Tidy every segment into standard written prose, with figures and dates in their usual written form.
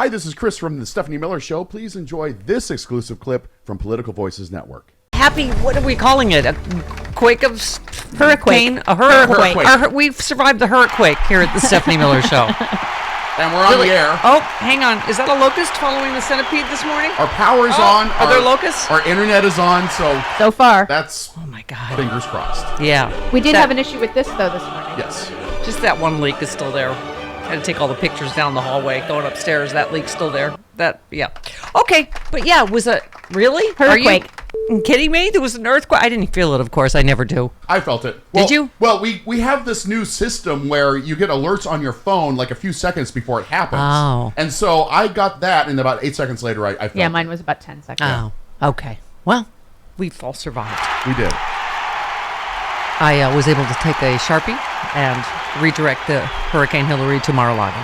Hi, this is Chris from the Stephanie Miller Show. Please enjoy this exclusive clip from Political Voices Network. Happy, what are we calling it? A quake of hurricane? A hurricane. We've survived the hurricane here at the Stephanie Miller Show. And we're on the air. Oh, hang on. Is that a locust following the centipede this morning? Our power is on. Are there locusts? Our internet is on, so far. That's, oh my God, fingers crossed. Yeah. We did have an issue with this, though, this morning. Yes. Just that one leak is still there. Had to take all the pictures down the hallway, going upstairs. That leak's still there. Yeah. Okay, but yeah, was it really? Earthquake. Are you kidding me? There was an earthquake. I didn't feel it, of course. I never do. I felt it. Did you? Well, we have this new system where you get alerts on your phone like a few seconds before it happens. Oh. And so I got that, and about 8 seconds later, I felt mine was about 10 seconds. Oh, okay. Well, we've all survived. We did. I was able to take a Sharpie and redirect the Hurricane Hillary to Mar-a-Lago.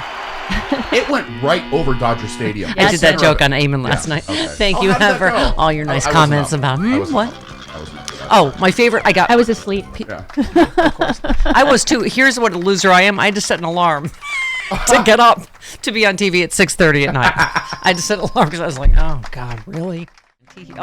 It went right over Dodger Stadium. I did that joke on Eamon last night. Okay. Thank you for all your nice I comments wasn't up. about I wasn't what? up. I wasn't up for that. Oh, my favorite. I was asleep. Yeah. Of course. I was too. Here's what a loser I am. I had to set an alarm to get up to be on TV at 6:30 at night. I had to set an alarm because I was like, oh God, really?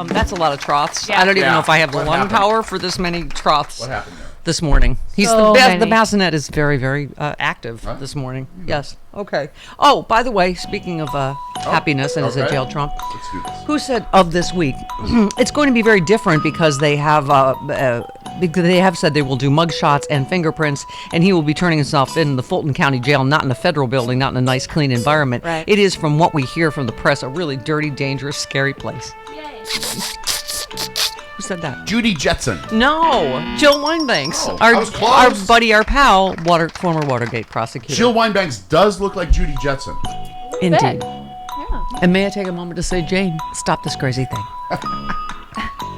That's a lot of troughs. Yeah. I don't even know if I have the What lung happened? power for this many troughs. What happened there? This morning. He's So the many. bassinet is very, very active this morning. Yes. Okay. Oh, by the way, speaking of happiness and is it jail Trump? Let's do this. Who said of this week? It's going to be very different because they have said they will do mugshots and fingerprints, and he will be turning himself in the Fulton County Jail, not in a federal building, not in a nice, clean environment. Right. It is, from what we hear from the press, a really dirty, dangerous, scary place. Who said that? Judy Jetson. No, Jill Winebanks, Oh, I was close. our buddy, our pal, former Watergate prosecutor. Jill Winebanks does look like Judy Jetson. Indeed. Yeah. And may I take a moment to say, Jane, stop this crazy thing.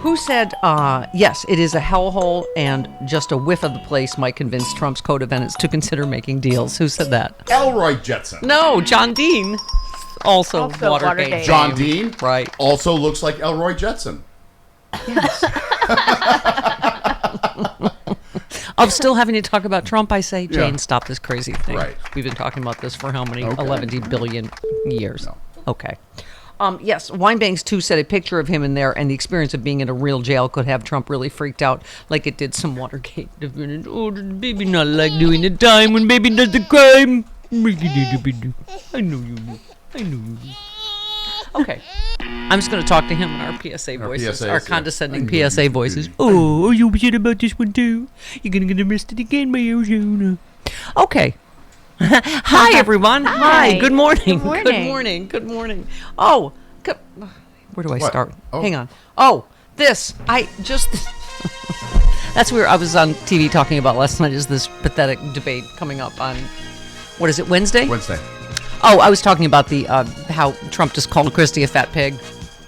Who said, yes, it is a hellhole and just a whiff of the place might convince Trump's co-defendants to consider making deals? Who said that? Elroy Jetson. No, John Dean. Also Watergate. Watergate. John Dean. Right. Also looks like Elroy Jetson. Yes. Of still having to talk about Trump, I say, Jane, stop this crazy thing. Right. We've been talking about this for how many? Okay. 11 billion years. No. Okay. Yes, Winebanks, too, said a picture of him in there, and the experience of being in a real jail could have Trump really freaked out like it did some Watergate defendant. Oh, baby not like doing the time when baby does the crime. I know you do. I know you do. Okay. I'm just going to talk to him in our PSA voices, our condescending PSA voices. Oh, you shit about this one, too. You're going to get arrested again by Arizona. Okay. Hi, everyone. Hi. Good morning. Good morning. Good morning. Good morning. Oh, where do I What? start? Oh. Hang on. Oh, this. That's where I was on TV talking about last night, is this pathetic debate coming up on, what is it, Wednesday? Wednesday. Oh, I was talking about the how Trump just called Christie a fat pig,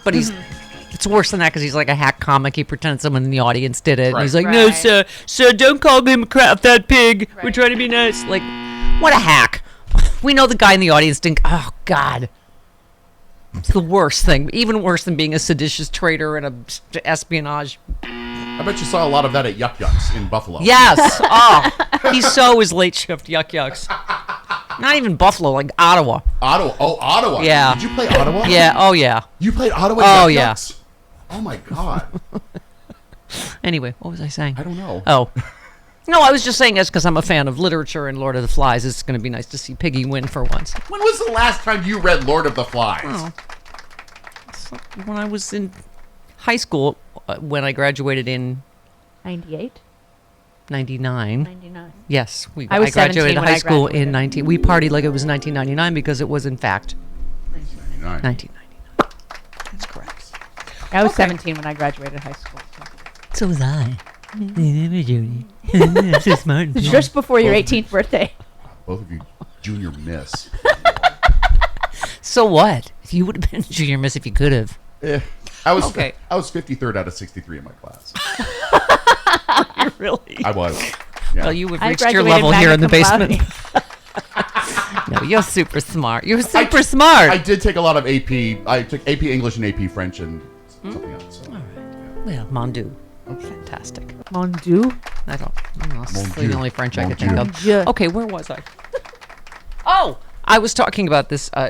but it's worse than that because he's like a hack comic. He pretends someone in the audience did it. And he's like, no, Right. sir, don't call him a fat pig. Right. We're trying to be nice. Like, what a hack. We know the guy in the audience didn't. Oh, God. It's the worst thing. Even worse than being a seditious traitor and a espionage. I bet you saw a lot of that at Yuck Yucks in Buffalo. Yes. Oh, he so his late shift yuck yucks. Not even Buffalo, like Ottawa. Ottawa. Oh, Ottawa. Yeah. Did you play Ottawa? Yeah. Oh, yeah. You played Ottawa? Oh, Yuck yeah. Yucks? Oh, my God. Anyway, what was I saying? I don't know. Oh. No, I was just saying this because I'm a fan of literature and Lord of the Flies. It's going to be nice to see Piggy win for once. When was the last time you read Lord of the Flies? Oh. When I was in high school, when I graduated in 98? 99. 99. Yes, I was graduated 17 when high I school graduated. in 19. We partied like it was 1999 because it was in fact 99. 1999. That's correct. I was Okay. 17 when I graduated high school. So was I. So smart. Just before your 18th birthday. Both of you junior miss. So what? If you would have been junior miss if you could have. I was Okay. I was 53rd out of 63 in my class. Really? I was. Yeah. Well, you have I reached your graduated level here in the magna cum basement. No, you're super smart. You're I super smart. I did take a lot of AP. I took AP English and AP French and something else. So. Well, mon Dieu. Fantastic. Mon Dieu. I don't know. It's Mon the Dieu. only French I Mon could think Dieu. of. Dieu. Okay, where was I? Oh, I was talking about this. I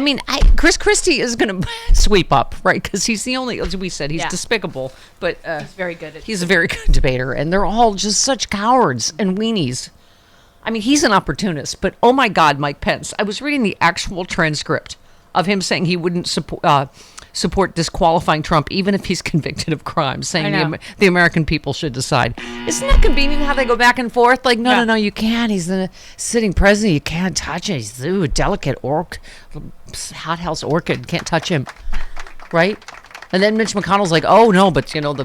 mean, Chris Christie is going to sweep up, right? Because he's the only, as we said, he's despicable. But He's very good at he's a very good debater. And they're all just such cowards and weenies. I mean, he's an opportunist. But oh my God, Mike Pence. I was reading the actual transcript of him saying he wouldn't support disqualifying Trump even if he's convicted of crimes, saying the American people should decide. Isn't that convenient how they go back and forth? Like, no, you can't. He's the sitting president. You can't touch it. He's a delicate hothouse orchid. Can't touch him. Right? And then Mitch McConnell's like, oh, no, but, the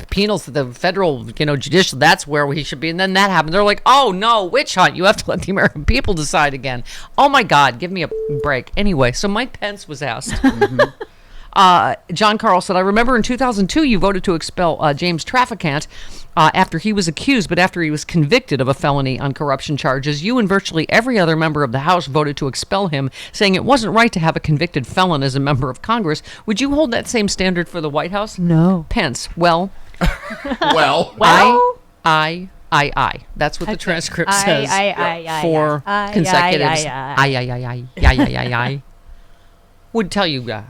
penals, the federal, judicial, that's where he should be. And then that happened. They're like, oh, no, witch hunt. You have to let the American people decide again. Oh, my God, give me a break. Anyway, so Mike Pence was asked. John Carl said, I remember in 2002 you voted to expel James Traficant after he was accused, but after he was convicted of a felony on corruption charges. You and virtually every other member of the House voted to expel him, saying it wasn't right to have a convicted felon as a member of Congress. Would you hold that same standard for the White House? No. Pence, well. I. That's what the transcript says. Four consecutives. I. Would tell you...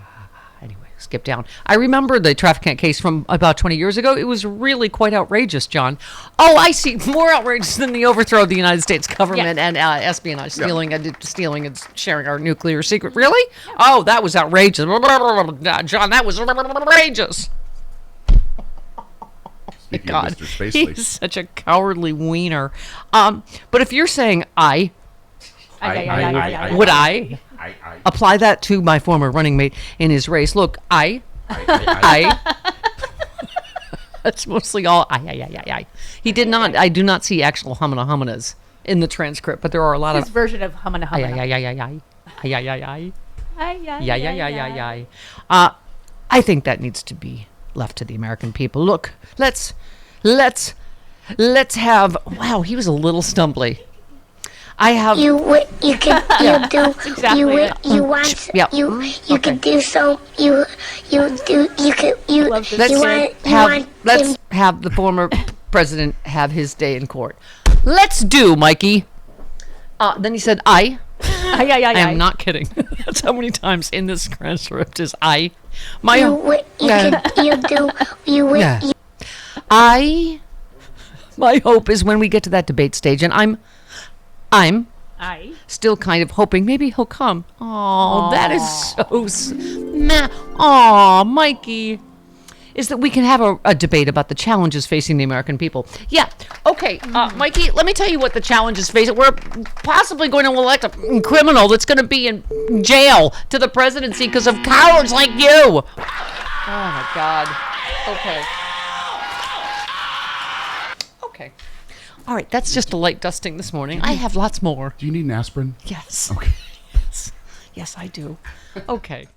skip down. I remember the Traficant case from about 20 years ago. It was really quite outrageous, John. Oh, I see. More outrageous than the overthrow of the United States government and espionage, stealing and sharing our nuclear secret. Really? Oh, that was outrageous. John, that was outrageous. Speaking God, of Mr. Space he's Fleet. such a cowardly wiener. But if you're saying would I apply that to my former running mate in his race? Look, I. That's mostly all I. He did not. I do not see actual humana in the transcript, but there are a lot His of version of humana humana. I think that needs to be left to the American people. Look, let's have. Wow, he was a little stumbly. I have you can do exactly you it. you want Yeah. you can do so you do you can you Love this. let's you want let's him have the former president have his day in court. Let's do, Mikey. Then he said, I am not kidding. That's how many times in this transcript is I. My you can you do you Yeah. My hope is when we get to that debate stage, and I'm still kind of hoping maybe he'll come. Oh, that is so Mikey. Is that we can have a debate about the challenges facing the American people. Yeah. Okay, Mikey, let me tell you what the challenges face. We're possibly going to elect a criminal that's going to be in jail to the presidency because of cowards like you. Oh, my God. Okay. All right, that's just a light dusting this morning. I have lots more. Do you need an aspirin? Yes. Okay. Yes, I do. Okay.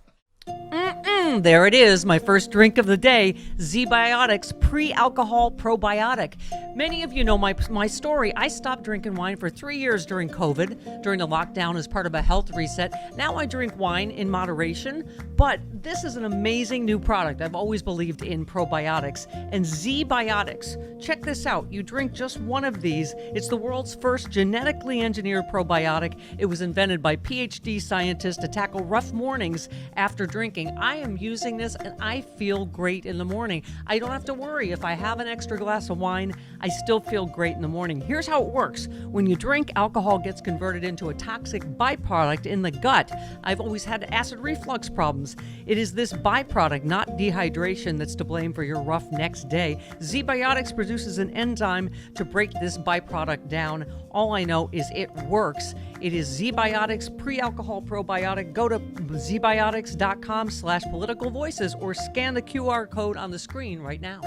There it is, my first drink of the day, Z-Biotics Pre-Alcohol Probiotic. Many of you know my story. I stopped drinking wine for 3 years during COVID, during the lockdown as part of a health reset. Now I drink wine in moderation, but this is an amazing new product. I've always believed in probiotics. And Z-Biotics, check this out. You drink just one of these. It's the world's first genetically engineered probiotic. It was invented by PhD scientists to tackle rough mornings after drinking. I am using this and I feel great in the morning. I don't have to worry if I have an extra glass of wine, I still feel great in the morning. Here's how it works. When you drink, alcohol gets converted into a toxic byproduct in the gut. I've always had acid reflux problems. It is this byproduct, not dehydration, that's to blame for your rough next day. Z-Biotics produces an enzyme to break this byproduct down. All I know is it works. It is Z-Biotics Pre-Alcohol Probiotic. Go to zbiotics.com/politicalvoices or scan the QR code on the screen right now.